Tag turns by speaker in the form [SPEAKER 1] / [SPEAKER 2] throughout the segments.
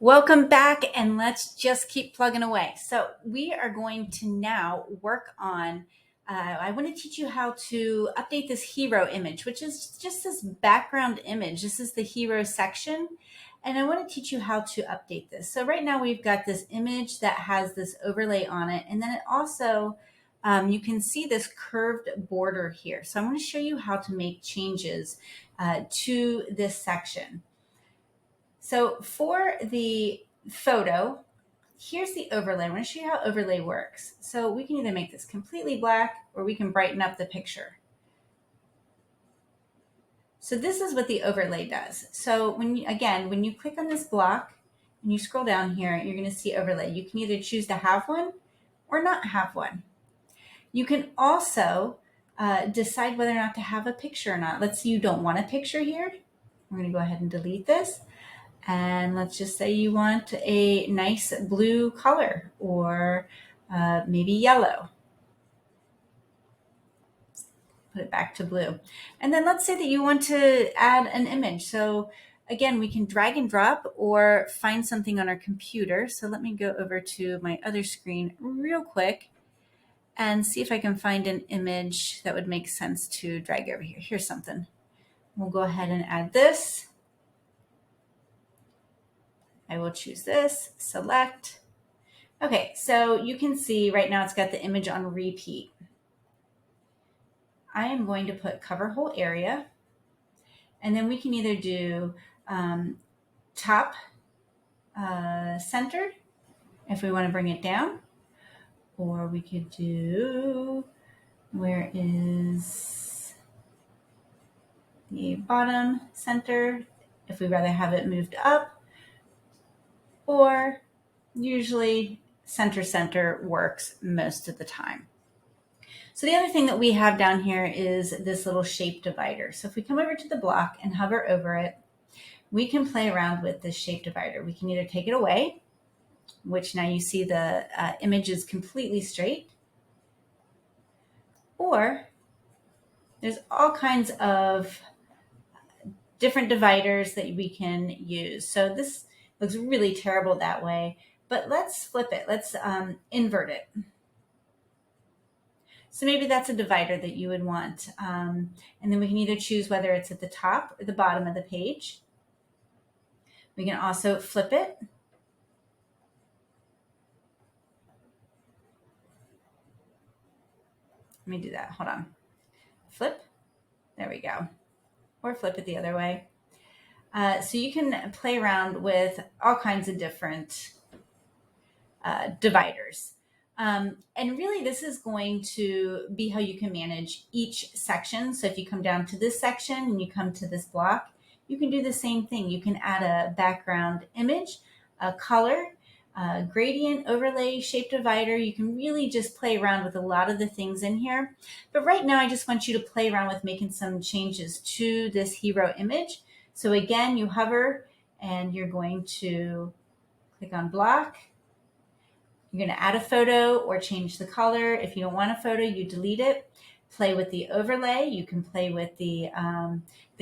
[SPEAKER 1] Welcome back, and let's just keep plugging away. So we are going to now work on, I want to teach you how to update this hero image, which is just this background image. This is the hero section, and I want to teach you how to update this. So right now we've got this image that has this overlay on it, and then it also, you can see this curved border here. So I'm going to show you how to make changes to this section. So for the photo, here's the overlay. I want to show you how overlay works. So we can either make this completely black or we can brighten up the picture. So this is what the overlay does. So when you click on this block and you scroll down here, you're going to see overlay. You can either choose to have one or not have one. You can also decide whether or not to have a picture or not. Let's say you don't want a picture here. We're going to go ahead and delete this. And let's just say you want a nice blue color or maybe yellow. Put it back to blue. And then let's say that you want to add an image. So again, we can drag and drop or find something on our computer. So let me go over to my other screen real quick and see if I can find an image that would make sense to drag over here. Here's something. We'll go ahead and add this. I will choose this, select. Okay, so you can see right now it's got the image on repeat. I am going to put cover whole area, and then we can either do top centered if we want to bring it down, or we could do, where is the bottom center if we'd rather have it moved up, or usually center works most of the time. So the other thing that we have down here is this little shape divider. So if we come over to the block and hover over it, we can play around with this shape divider. We can either take it away, which now you see the image is completely straight, or there's all kinds of different dividers that we can use. So this looks really terrible that way, but let's flip it. Let's invert it. So maybe that's a divider that you would want. And then we can either choose whether it's at the top or the bottom of the page. We can also flip it. Let me do that. Hold on. Flip. There we go. Or flip it the other way. So you can play around with all kinds of different dividers. And really this is going to be how you can manage each section. So if you come down to this section and you come to this block, you can do the same thing. You can add a background image, a color, gradient, overlay, shape divider. You can really just play around with a lot of the things in here. But right now I just want you to play around with making some changes to this hero image. So again, you hover and you're going to click on block. You're going to add a photo or change the color. If you don't want a photo, you delete it. Play with the overlay. You can play with the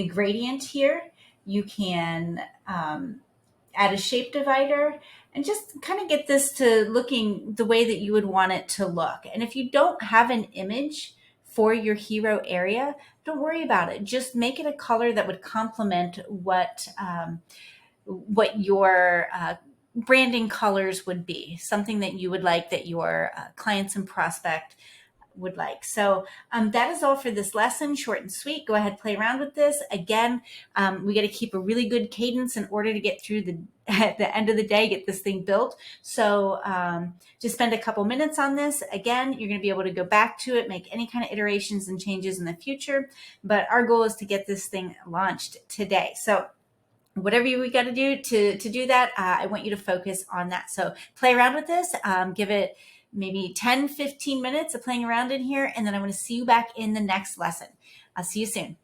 [SPEAKER 1] gradient here. You can add a shape divider and just kind of get this to looking the way that you would want it to look. And if you don't have an image for your hero area, don't worry about it. Just make it a color that would complement what your branding colors would be, something that you would like, that your clients and prospect would like. So that is all for this lesson, short and sweet. Go ahead, play around with this. Again, we got to keep a really good cadence in order to get through at the end of the day, get this thing built. So just spend a couple minutes on this. Again, you're going to be able to go back to it, make any kind of iterations and changes in the future. But our goal is to get this thing launched today. So whatever we got to do to do that, I want you to focus on that. So play around with this, give it maybe 10, 15 minutes of playing around in here, and then I'm going to see you back in the next lesson. I'll see you soon.